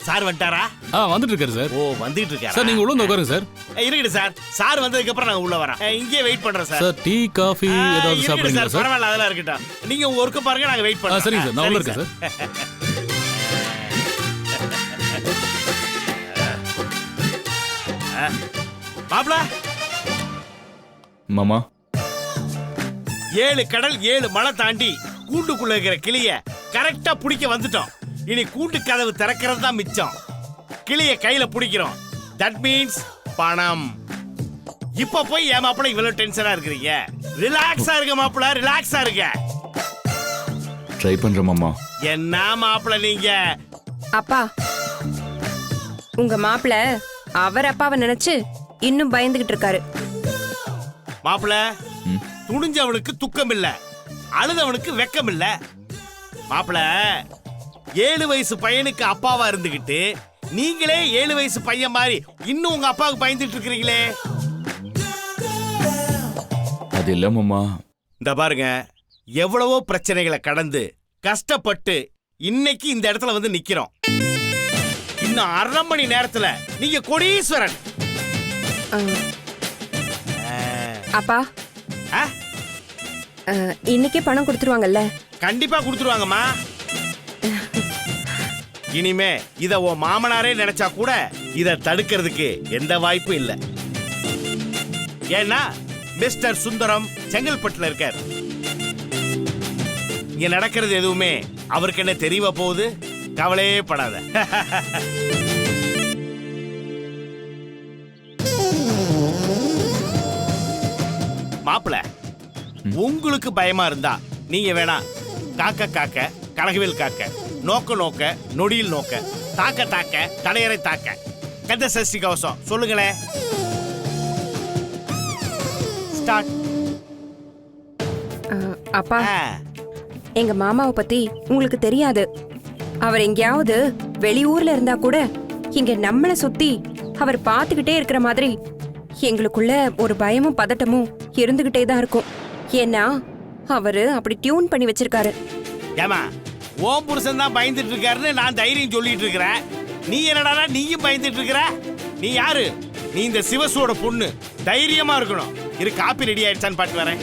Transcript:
Sir வந்துட்டாரா? வந்துட்டு இருக்காரு சார். ஓ வந்துட்டு இருக்காரு சார். நீங்க உள்ள வந்து உட்காருங்க சார். இருக்கட்டும் சார். சார் வந்ததுக்கு அப்புறம் நான் உள்ள வரேன். இங்கே வெயிட் பண்றேன் சார். சார் டீ காஃபி ஏதாவது சாப்பிடுறீங்களா சார்? பரவாயில்ல, அதெல்லாம் இருக்கட்டும். நீங்க உங்க ஒர்க்க பாருங்க, நாங்க வெயிட் பண்றோம். சரிங்க சார், நான் உள்ள இருக்கேன் சார். மாப்ள மாமா, 7 கடல் 7 மலை தாண்டி கூண்டுக்குள்ள இருக்கிற கிளிய கரெக்டா பிடிக்க வந்துட்டோம். இனி கூண்டு கதவு திறக்கிறது தான் மிச்சம். கிளிய கையில பிடிக்கிறோம். தட் மீன்ஸ் பணம். இப்ப போய் ஏன் மாப்பிள்ள இவ்வளவு டென்ஷனா இருக்கிறீங்க? ரிலாக்ஸா இருக்க மாப்பிள்ள, ரிலாக்ஸா இருக்க. ட்ரை பண்றேன் மாமா. என்ன மாப்பிள்ள நீங்க? அப்பா, உங்க மாப்பிள்ள அவர் அப்பாவை நினைச்சு இன்னும் பயந்துகிட்டு இருக்காரு. மாப்பிள்ள, துணிஞ்சவனுக்கு துக்கம் இல்ல, அழுதவனுக்கு வெக்கம் இல்ல. மாப்பிள்ள, 7 வயசு பையனுக்கு அப்பாவா இருந்துகிட்டு நீங்களே 7 வயசு பையன் மாதிரி இன்னும் உங்க அப்பாவுக்கு பயந்துட்டு இருக்கிறீங்களே. அது இல்ல மாமா. இந்த பாருங்க, எவ்வளவோ பிரச்சனைகளை கடந்து கஷ்டப்பட்டு இன்னைக்கு இந்த இடத்துல வந்து நிக்கிறோம். இன்னும் 1/2 மணி நேரத்துல நீங்க கோடீஸ்வரன். அப்பா, இன்னைக்கே பணம் கொடுத்துருவாங்கல்ல? கண்டிப்பா கொடுத்துருவாங்கம்மா. இனிமே இத உன் மாமனாரே நினைச்சா கூட இத தடுக்கிறதுக்கு எந்த வாய்ப்பும் இல்ல. ஏன்னா மிஸ்டர் சுந்தரம் செங்கல்பட்டுல இருக்கார். இங்க நடக்கிறது எதுவுமே அவருக்கு என்ன தெரிய போகுது? கவலையே படாத. மாப்பிள, உங்களுக்கு பயமா இருந்தா நீங்க வேணா காக்க காக்க கனகவில் காக்க, நோக்க நோக்க நொடியில் நோக்க, தாக்க தாக்க தடையறை தாக்க, கந்த சஷ்டி கவசம் சொல்லுங்களேன். ஸ்டார்ட். அப்பா, எங்க மாமாவை பத்தி உங்களுக்கு தெரியாது. அவர் எங்கேயாவது வெளியூர்ல இருந்தா கூட இங்க நம்மள சுத்தி அவர் பார்த்துக்கிட்டே இருக்கிற மாதிரி எங்களுக்குள்ள ஒரு பயமும் பதட்டமும் இருந்துகிட்டே தான் இருக்கும். ஏன்னா அவரு அப்படி டியூன் பண்ணி வச்சிருக்காரு. ஏமா, ஓம் புருஷன் தான் பயந்துட்டு இருக்காருன்னு நான் தைரியம் சொல்லிட்டு இருக்கிறேன். நீ என்னடா நீயும் பயந்துட்டு இருக்கிற? நீ யாரு? நீ இந்த சிவசோட பொண்ணு. தைரியமா இருக்கணும். இரு, காப்பி ரெடி ஆயிடுச்சான்னு பாட்டு வரேன்.